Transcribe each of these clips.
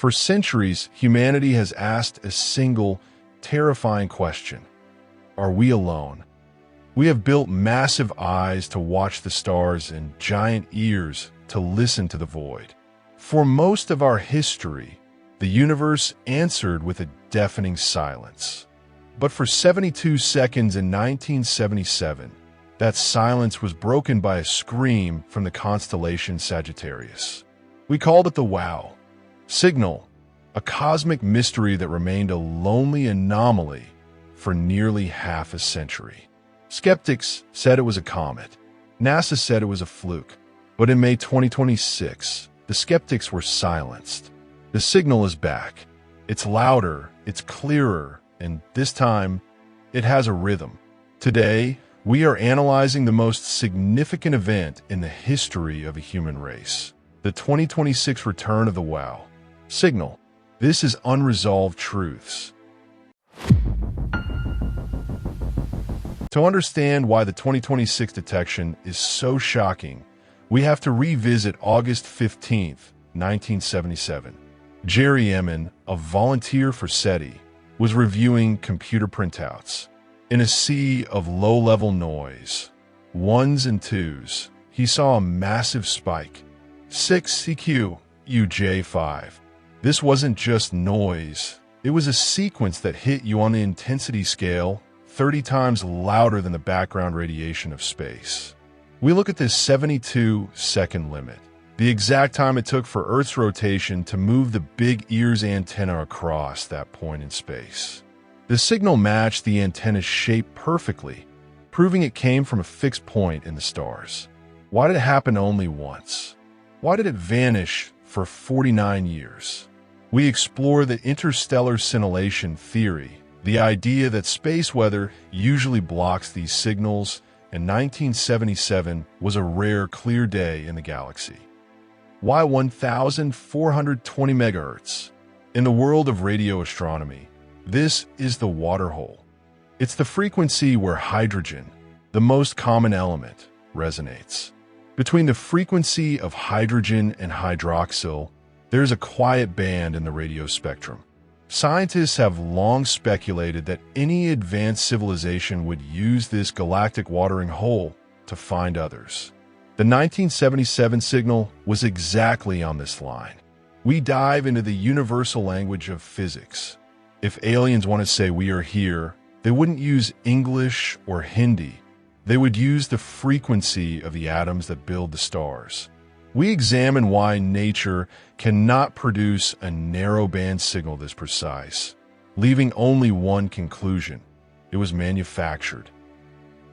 For centuries, humanity has asked a single, terrifying question. Are we alone? We have built massive eyes to watch the stars and giant ears to listen to the void. For most of our history, the universe answered with a deafening silence. But for 72 seconds in 1977, that silence was broken by a scream from the constellation Sagittarius. We called it the WOW signal, a cosmic mystery that remained a lonely anomaly for nearly half a century. Skeptics said it was a comet. NASA said it was a fluke. But in May 2026, the skeptics were silenced. The signal is back. It's louder, it's clearer, and this time, it has a rhythm. Today, we are analyzing the most significant event in the history of the human race, the 2026 return of the WOW signal. This is Unresolved Truths. To understand why the 2026 detection is so shocking, we have to revisit August 15, 1977. Jerry Emin, a volunteer for SETI, was reviewing computer printouts. In a sea of low-level noise, ones and twos, he saw a massive spike. 6CQ-UJ5. This wasn't just noise. It was a sequence that hit you on the intensity scale 30 times louder than the background radiation of space. We look at this 72-second limit, the exact time it took for Earth's rotation to move the big ear's antenna across that point in space. The signal matched the antenna's shape perfectly, proving it came from a fixed point in the stars. Why did it happen only once? Why did it vanish for 49 years? We explore the interstellar scintillation theory, the idea that space weather usually blocks these signals, and 1977 was a rare, clear day in the galaxy. Why 1,420 megahertz? In the world of radio astronomy, this is the water hole. It's the frequency where hydrogen, the most common element, resonates. Between the frequency of hydrogen and hydroxyl, there's a quiet band in the radio spectrum. Scientists have long speculated that any advanced civilization would use this galactic watering hole to find others. The 1977 signal was exactly on this line. We dive into the universal language of physics. If aliens want to say we are here, they wouldn't use English or Hindi. They would use the frequency of the atoms that build the stars. We examine why nature cannot produce a narrow-band signal this precise, leaving only one conclusion: it was manufactured.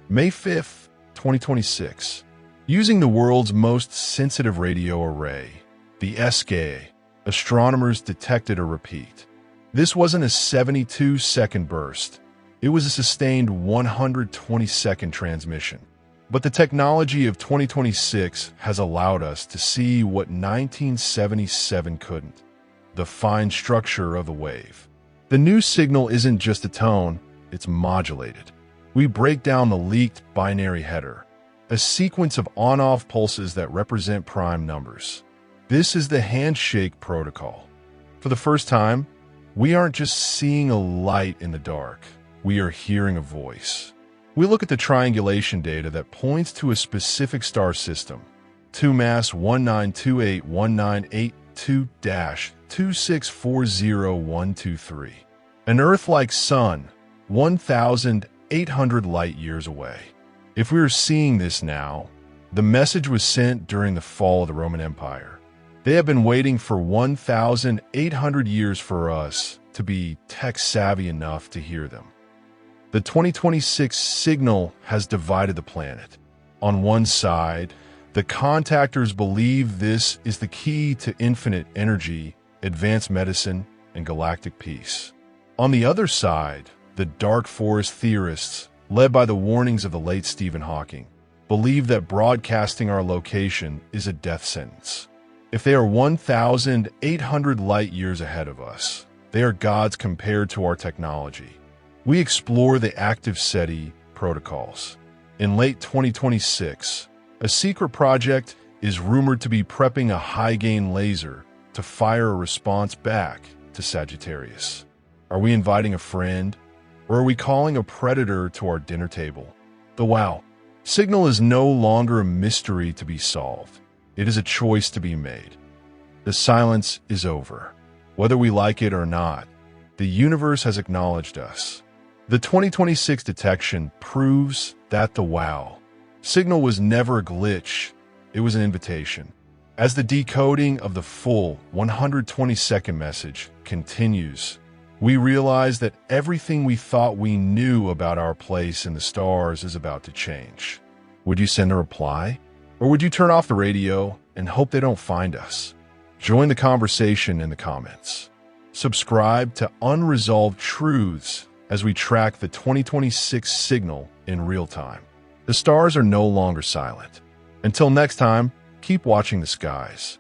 May 5, 2026. Using the world's most sensitive radio array, the SKA, astronomers detected a repeat. This wasn't a 72-second burst. It was a sustained 120-second transmission. But the technology of 2026 has allowed us to see what 1977 couldn't: the fine structure of the wave. The new signal isn't just a tone, it's modulated. We break down the leaked binary header, a sequence of on-off pulses that represent prime numbers. This is the handshake protocol. For the first time, we aren't just seeing a light in the dark, we are hearing a voice. We look at the triangulation data that points to a specific star system, 2-mass 1928-1982-2640123, an Earth-like sun 1,800 light-years away. If we are seeing this now, the message was sent during the fall of the Roman Empire. They have been waiting for 1,800 years for us to be tech-savvy enough to hear them. The 2026 signal has divided the planet. On one side, the contactors believe this is the key to infinite energy, advanced medicine, and galactic peace. On the other side, the dark forest theorists, led by the warnings of the late Stephen Hawking, believe that broadcasting our location is a death sentence. If they are 1,800 light-years ahead of us, they are gods compared to our technology. We explore the active SETI protocols. In late 2026, a secret project is rumored to be prepping a high-gain laser to to fire a response back to Sagittarius. Are we inviting a friend, or are we calling a predator to our dinner table? The wow signal is no longer a mystery to be solved. It is a choice to be made. The silence is over. Whether we like it or not, the universe has acknowledged us. The 2026 detection proves that the wow signal was never a glitch. It was an invitation. As the decoding of the full 120-second message continues, we realize that everything we thought we knew about our place in the stars is about to change. Would you send a reply? Or would you turn off the radio and hope they don't find us? Join the conversation in the comments. Subscribe to Unresolved Truths as we track the 2026 signal in real time. The stars are no longer silent. Until next time, keep watching the skies.